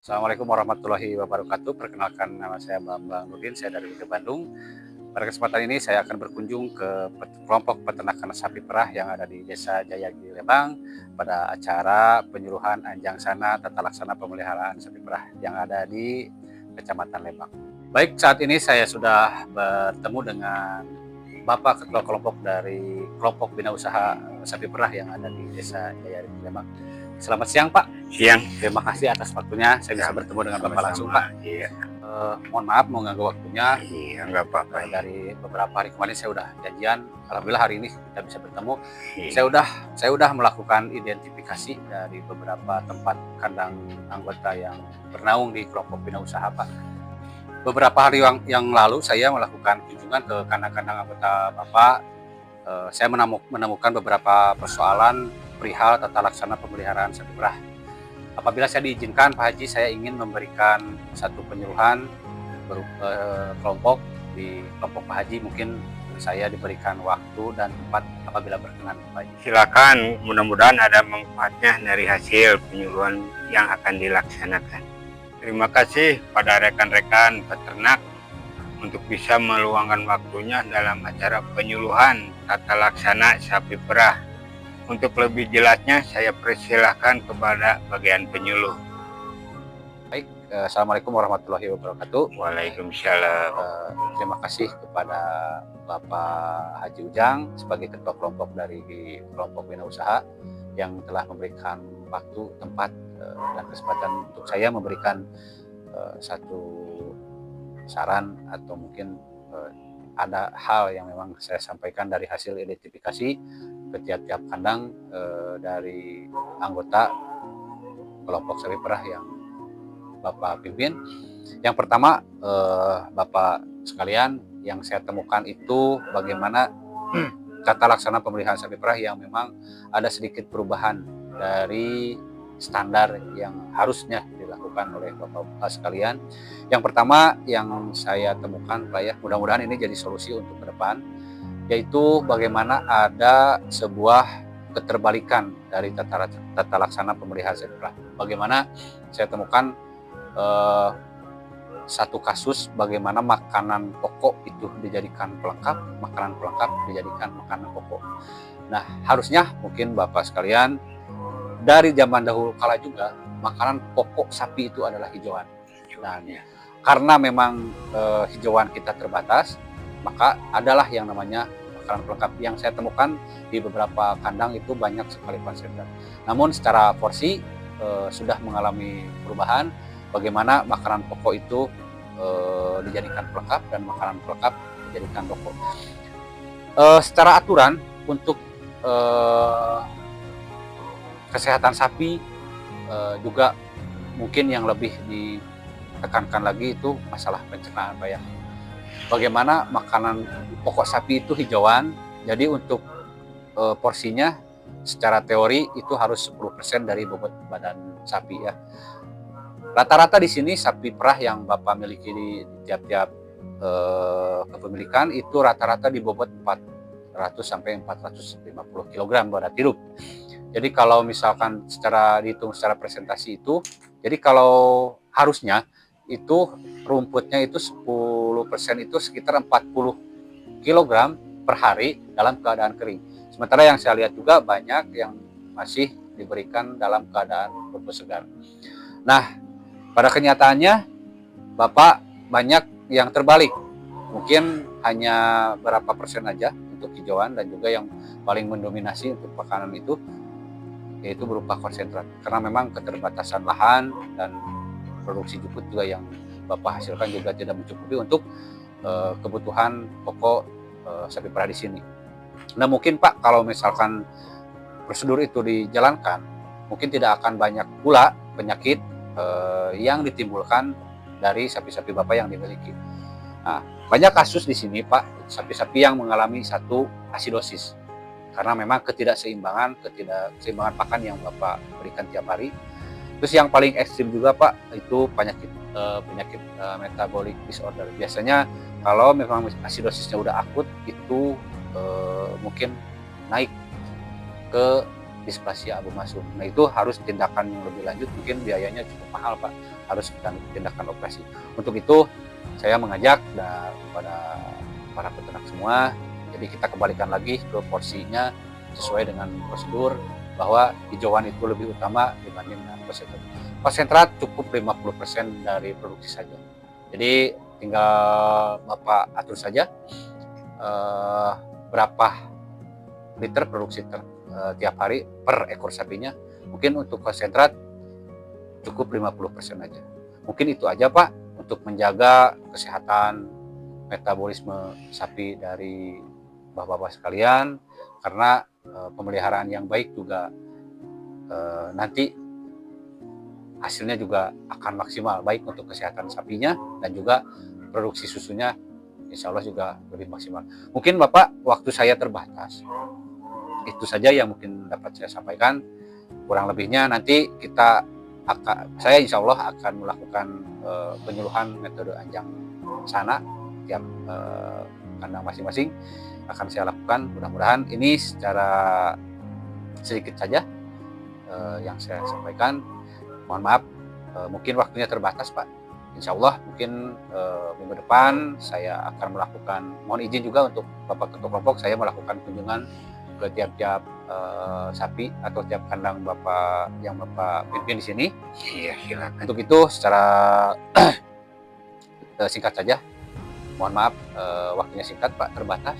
Assalamualaikum warahmatullahi wabarakatuh. Perkenalkan, nama saya Bambang Nurdin, saya dari Bandung. Pada kesempatan ini saya akan berkunjung ke kelompok peternakan sapi perah yang ada di Desa Jayagiri Lembang pada acara penyuluhan Anjang Sana Tata Laksana Pemeliharaan Sapi Perah yang ada di Kecamatan Lembang. Baik, saat ini saya sudah bertemu dengan Bapak Ketua Kelompok dari Kelompok Bina Usaha Sapi Perah yang ada di Desa Jayagiri Lembang. Selamat siang, Pak. Siang. Terima kasih atas waktunya. Saya bisa bertemu dengan Bapak langsung, Pak. Iya. Mohon maaf mengganggu waktunya. Iya, nggak apa-apa. Dari beberapa hari kemarin saya udah janjian. Alhamdulillah hari ini kita bisa bertemu. Iya. Saya udah melakukan identifikasi dari beberapa tempat kandang anggota yang bernaung di kelompok bina usaha, Pak. Beberapa hari yang lalu saya melakukan kunjungan ke kandang-kandang anggota Bapak. Saya menemukan beberapa persoalan perihal tata laksana pemeliharaan sapi perah. Apabila saya diizinkan, Pak Haji, saya ingin memberikan satu penyuluhan kelompok di kelompok Pak Haji. Mungkin saya diberikan waktu dan tempat apabila berkenan, Pak Haji. Silakan, mudah-mudahan ada manfaatnya dari hasil penyuluhan yang akan dilaksanakan. Terima kasih pada rekan-rekan peternak untuk bisa meluangkan waktunya dalam acara penyuluhan tata laksana sapi perah. Untuk lebih jelasnya, saya persilahkan kepada bagian penyuluh. Baik, Assalamualaikum warahmatullahi wabarakatuh. Waalaikumsalam. Terima kasih kepada Bapak Haji Ujang sebagai ketua kelompok dari kelompok bina usaha yang telah memberikan waktu, tempat, dan kesempatan untuk saya memberikan satu saran atau mungkin ada hal yang memang saya sampaikan dari hasil identifikasi ke tiap-tiap kandang dari anggota kelompok sapi perah yang Bapak pimpin. Yang pertama, Bapak sekalian, yang saya temukan itu bagaimana tata laksana pemeliharaan sapi perah yang memang ada sedikit perubahan dari standar yang harusnya dilakukan oleh Bapak sekalian. Yang pertama yang saya temukan, Pak, ya, mudah-mudahan ini jadi solusi untuk ke depan, yaitu bagaimana ada sebuah keterbalikan dari tata laksana pemeliharaan sapi perah. Bagaimana saya temukan satu kasus bagaimana makanan pokok itu dijadikan pelengkap, makanan pelengkap dijadikan makanan pokok. Nah, harusnya mungkin Bapak sekalian, dari zaman dahulu kala juga makanan pokok sapi itu adalah hijauan. Dan karena memang hijauan kita terbatas, maka adalah yang namanya makanan pelengkap yang saya temukan di beberapa kandang itu banyak sekali konsentrat. Namun secara porsi sudah mengalami perubahan, bagaimana makanan pokok itu dijadikan pelengkap dan makanan pelengkap dijadikan pokok. Secara aturan untuk kesehatan sapi juga mungkin yang lebih ditekankan lagi itu masalah pencernaan, Pak, ya. Bagaimana makanan pokok sapi itu hijauan, jadi untuk porsinya secara teori itu harus 10% dari bobot badan sapi, ya. Rata-rata di sini sapi perah yang Bapak miliki di tiap-tiap kepemilikan itu rata-rata di bobot 400 sampai 450 kg berat hidup. Jadi kalau misalkan secara dihitung secara presentasi itu, jadi kalau harusnya itu rumputnya itu 10% itu sekitar 40 kg per hari dalam keadaan kering. Sementara yang saya lihat juga banyak yang masih diberikan dalam keadaan rumput segar. Nah, pada kenyataannya Bapak banyak yang terbalik. Mungkin hanya berapa persen aja untuk hijauan, dan juga yang paling mendominasi untuk makanan itu yaitu berupa konsentrat. Karena memang keterbatasan lahan dan produksi jukut juga yang Bapak hasilkan juga tidak mencukupi untuk kebutuhan pokok sapi perah di sini. Nah, mungkin Pak, kalau misalkan prosedur itu dijalankan, mungkin tidak akan banyak pula penyakit yang ditimbulkan dari sapi-sapi Bapak yang dimiliki. Nah, banyak kasus di sini, Pak, sapi-sapi yang mengalami satu asidosis karena memang ketidakseimbangan pakan yang Bapak berikan tiap hari. Terus yang paling ekstrim juga, Pak, itu penyakit metabolic disorder. Biasanya kalau memang asidosisnya udah akut itu mungkin naik ke displasia abu masuk. Nah itu harus tindakan yang lebih lanjut, mungkin biayanya cukup mahal Pak, harus tindakan operasi. Untuk itu saya mengajak kepada para peternak semua, jadi kita kembalikan lagi ke porsinya sesuai dengan prosedur, bahwa hijauan itu lebih utama dibanding konsentrat. Konsentrat cukup 50% dari produksi saja. Jadi tinggal Bapak atur saja berapa liter produksi tiap hari per ekor sapinya. Mungkin untuk konsentrat cukup 50% aja. Mungkin itu aja Pak, untuk menjaga kesehatan metabolisme sapi dari bapak-bapak sekalian, karena pemeliharaan yang baik juga nanti hasilnya juga akan maksimal, baik untuk kesehatan sapinya dan juga produksi susunya insya Allah juga lebih maksimal. Mungkin Bapak, waktu saya terbatas, itu saja yang mungkin dapat saya sampaikan. Kurang lebihnya nanti saya insya Allah akan melakukan penyuluhan metode anjang sana tiap kandang masing-masing akan saya lakukan. Mudah-mudahan ini secara sedikit saja yang saya sampaikan. Mohon maaf, mungkin waktunya terbatas Pak. Insya Allah mungkin minggu depan saya akan melakukan, mohon izin juga untuk Bapak Ketua Kelompok, saya melakukan kunjungan ke tiap-tiap sapi atau tiap kandang Bapak yang Bapak pimpin di sini. Iya, silakan. Untuk itu secara singkat saja, mohon maaf waktunya singkat Pak, terbatas.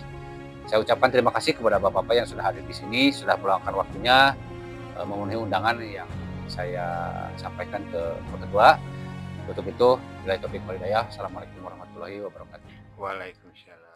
Saya ucapkan terima kasih kepada Bapak-Bapak yang sudah hadir di sini, sudah meluangkan waktunya memenuhi undangan yang saya sampaikan ke Pak Ketua. Untuk itu, billahi taufiq wal hidayah. Assalamualaikum warahmatullahi wabarakatuh. Waalaikumsalam.